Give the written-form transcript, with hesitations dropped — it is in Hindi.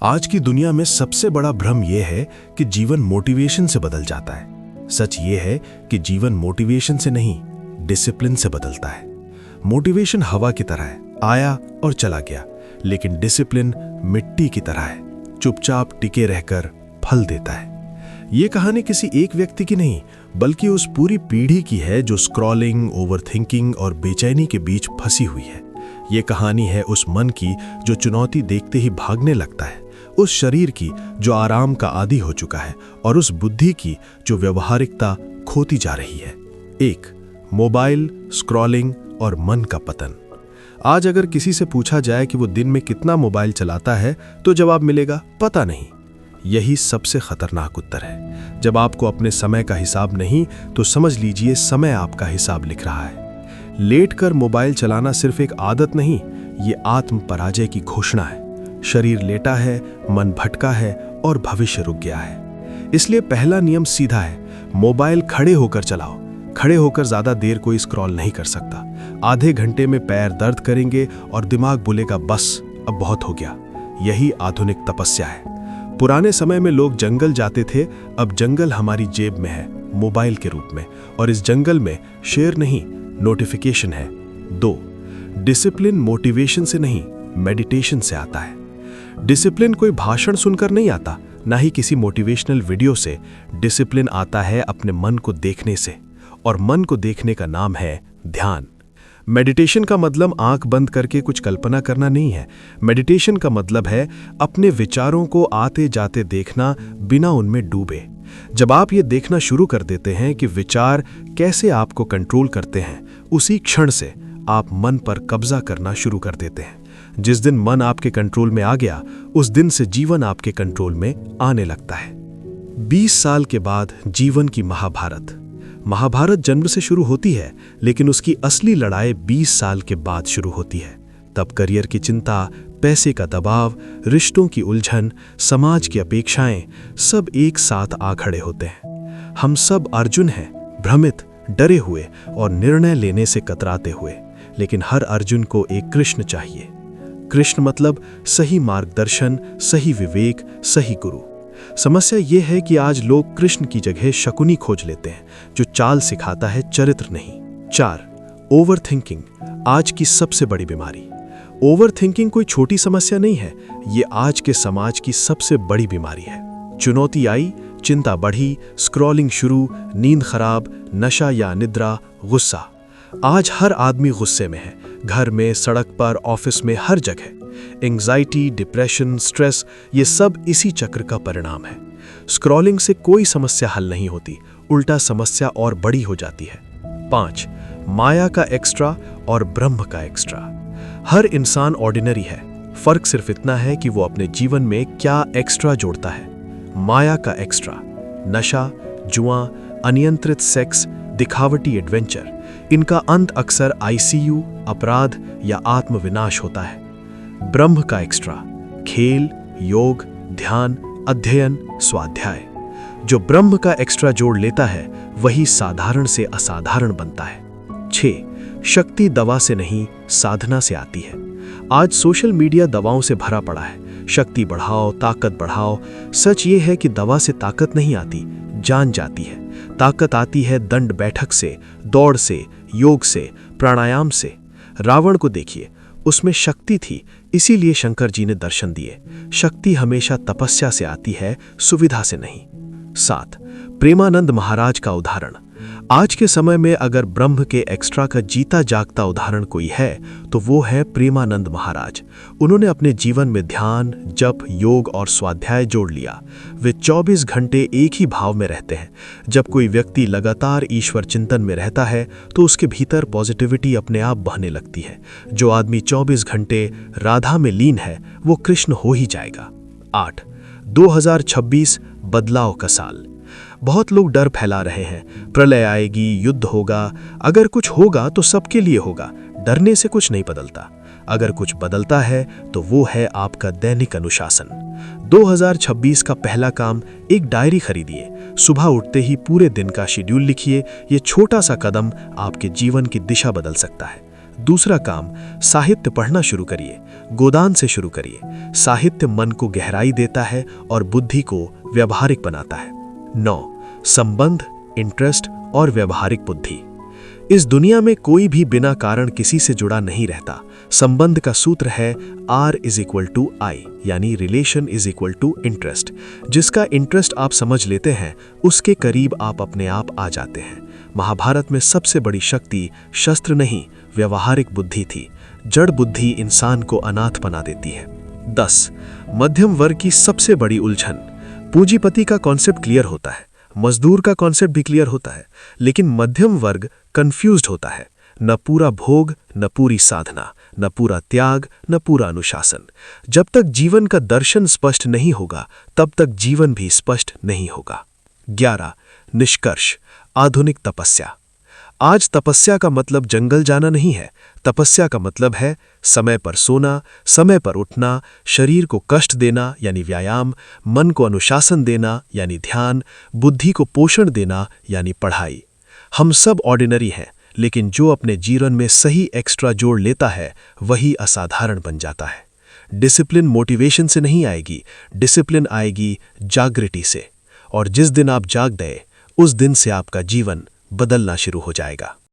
आज की दुनिया में सबसे बड़ा भ्रम यह है कि जीवन मोटिवेशन से बदल जाता है। सच ये है कि जीवन मोटिवेशन से नहीं, डिसिप्लिन से बदलता है। मोटिवेशन हवा की तरह है, आया और चला गया, लेकिन डिसिप्लिन मिट्टी की तरह है, चुपचाप टिके रहकर फल देता है। ये कहानी किसी एक व्यक्ति की नहीं, बल्कि उस पूरी पीढ़ी की है जो स्क्रॉलिंग, ओवरथिंकिंग और बेचैनी के बीच फंसी हुई है। ये कहानी है उस मन की जो चुनौती देखते ही भागने लगता है, उस शरीर की जो आराम का आदी हो चुका है और उस बुद्धि की जो व्यवहारिकता खोती जा रही है। 1. मोबाइल, स्क्रॉलिंग और मन का पतन। आज अगर किसी से पूछा जाए कि वो दिन में कितना मोबाइल चलाता है, तो जवाब मिलेगा पता नहीं। यही सबसे खतरनाक उत्तर है। जब आपको अपने समय का हिसाब नहीं, तो समझ लीजिए समय आपका हिसाब लिख रहा है। लेटकर मोबाइल चलाना सिर्फ एक आदत नहीं, ये आत्म पराजय की घोषणा है। शरीर लेटा है, मन भटका है और भविष्य रुक गया है। इसलिए पहला नियम सीधा है, मोबाइल खड़े होकर चलाओ। खड़े होकर ज्यादा देर कोई स्क्रॉल नहीं कर सकता। आधे घंटे में पैर दर्द करेंगे और दिमाग बोलेगा बस अब बहुत हो गया। यही आधुनिक तपस्या है। पुराने समय में लोग जंगल जाते थे, अब जंगल हमारी जेब में है, मोबाइल के रूप में। और इस जंगल में शेर नहीं, नोटिफिकेशन है। 2. डिसिप्लिन मोटिवेशन से नहीं, मेडिटेशन से आता है। डिसिप्लिन कोई भाषण सुनकर नहीं आता, ना ही किसी मोटिवेशनल वीडियो से। डिसिप्लिन आता है अपने मन को देखने से, और मन को देखने का नाम है ध्यान। मेडिटेशन का मतलब आंख बंद करके कुछ कल्पना करना नहीं है। मेडिटेशन का मतलब है अपने विचारों को आते जाते देखना, बिना उनमें डूबे। जब आप ये देखना शुरू कर देते हैं कि विचार कैसे आपको कंट्रोल करते हैं, उसी क्षण से आप मन पर कब्जा करना शुरू कर देते हैं। जिस दिन मन आपके कंट्रोल में आ गया, उस दिन से जीवन आपके कंट्रोल में आने लगता है। 20 साल के बाद जीवन की महाभारत। महाभारत जन्म से शुरू होती है, लेकिन उसकी असली लड़ाई 20 साल के बाद शुरू होती है। तब करियर की चिंता, पैसे का दबाव, रिश्तों की उलझन, समाज की अपेक्षाएं सब एक साथ आ खड़े होते हैं। हम सब अर्जुन हैं, भ्रमित, डरे हुए और निर्णय लेने से कतराते हुए। लेकिन हर अर्जुन को एक कृष्ण चाहिए। कृष्ण मतलब सही मार्गदर्शन, सही विवेक, सही गुरु। समस्या यह है कि आज लोग कृष्ण की जगह शकुनी खोज लेते हैं, जो चाल सिखाता है, चरित्र नहीं। 4. ओवरथिंकिंग, आज की सबसे बड़ी बीमारी। ओवरथिंकिंग कोई छोटी समस्या नहीं है, ये आज के समाज की सबसे बड़ी बीमारी है। चुनौती आई, चिंता बढ़ी, स्क्रॉलिंग शुरू, नींद खराब, नशा या निद्रा, गुस्सा। आज हर आदमी गुस्से में है, घर में, सड़क पर, ऑफिस में, हर जगह। एंग्जाइटी, डिप्रेशन, स्ट्रेस, ये सब इसी चक्र का परिणाम है। स्क्रॉलिंग से कोई समस्या हल नहीं होती, उल्टा समस्या और बड़ी हो जाती है। 5. माया का एक्स्ट्रा और ब्रह्म का एक्स्ट्रा। हर इंसान ऑर्डिनरी है, फर्क सिर्फ इतना है कि वो अपने जीवन में क्या एक्स्ट्रा जोड़ता है। माया का एक्स्ट्रा, नशा, जुआ, अनियंत्रित सेक्स, दिखावटी एडवेंचर, इनका अंत अक्सर आईसीयू, अपराध या आत्मविनाश होता है। ब्रह्म का एक्स्ट्रा, खेल, योग, ध्यान, अध्ययन, स्वाध्याय। जो ब्रह्म का एक्स्ट्रा जोड़ लेता है, वही साधारण से असाधारण बनता है। 6. शक्ति दवा से नहीं, साधना से आती है। आज सोशल मीडिया दवाओं से भरा पड़ा है। शक्ति बढ़ाओ, ताकत बढ़ाओ। सच ये है कि दवा से ताकत नहीं आती, जान जाती है। ताकत आती है दंड बैठक से, दौड़ से, योग से, प्राणायाम से। रावण को देखिए, उसमें शक्ति थी, इसीलिए शंकर जी ने दर्शन दिए। शक्ति हमेशा तपस्या से आती है, सुविधा से नहीं। 7. प्रेमानंद महाराज का उदाहरण। आज के समय में अगर ब्रह्म के एक्स्ट्रा का जीता जागता उदाहरण कोई है, तो वो है प्रेमानंद महाराज। उन्होंने अपने जीवन में ध्यान, जप, योग और स्वाध्याय जोड़ लिया। वे 24 घंटे एक ही भाव में रहते हैं। जब कोई व्यक्ति लगातार ईश्वर चिंतन में रहता है, तो उसके भीतर पॉजिटिविटी अपने आप बहने लगती है। जो आदमी 24 घंटे राधा में लीन है, वो कृष्ण हो ही जाएगा। 8. 2026 बदलाव का साल। बहुत लोग डर फैला रहे हैं, प्रलय आएगी, युद्ध होगा। अगर कुछ होगा तो सबके लिए होगा। डरने से कुछ नहीं बदलता। अगर कुछ बदलता है तो वो है आपका दैनिक अनुशासन। 2026 का पहला काम, एक डायरी खरीदिए। सुबह उठते ही पूरे दिन का शेड्यूल लिखिए। ये छोटा सा कदम आपके जीवन की दिशा बदल सकता है। दूसरा काम, साहित्य पढ़ना शुरू करिए। गोदान से शुरू करिए। साहित्य मन को गहराई देता है और बुद्धि को व्यवहारिक बनाता है। 9. संबंध, इंटरेस्ट और व्यवहारिक बुद्धि। इस दुनिया में कोई भी बिना कारण किसी से जुड़ा नहीं रहता। संबंध का सूत्र है R=I, यानी रिलेशन = इंटरेस्ट। जिसका इंटरेस्ट आप समझ लेते हैं, उसके करीब आप अपने आप आ जाते हैं। महाभारत में सबसे बड़ी शक्ति शस्त्र नहीं, व्यवहारिक बुद्धि थी। जड़ बुद्धि इंसान को अनाथ बना देती है। 10. मध्यम वर्ग की सबसे बड़ी उलझन। पूंजीपति का कॉन्सेप्ट क्लियर होता है, मजदूर का कॉन्सेप्ट भी क्लियर होता है, लेकिन मध्यम वर्ग कंफ्यूज्ड होता है। न पूरा भोग, न पूरी साधना, न पूरा त्याग, न पूरा अनुशासन। जब तक जीवन का दर्शन स्पष्ट नहीं होगा, तब तक जीवन भी स्पष्ट नहीं होगा। 11. निष्कर्ष, आधुनिक तपस्या। आज तपस्या का मतलब जंगल जाना नहीं है। तपस्या का मतलब है समय पर सोना, समय पर उठना, शरीर को कष्ट देना यानी व्यायाम, मन को अनुशासन देना यानी ध्यान, बुद्धि को पोषण देना यानी पढ़ाई। हम सब ऑर्डिनरी हैं, लेकिन जो अपने जीवन में सही एक्स्ट्रा जोड़ लेता है, वही असाधारण बन जाता है। डिसिप्लिन मोटिवेशन से नहीं आएगी, डिसिप्लिन आएगी जागृति से। और जिस दिन आप जाग गए, उस दिन से आपका जीवन बदलना शुरू हो जाएगा।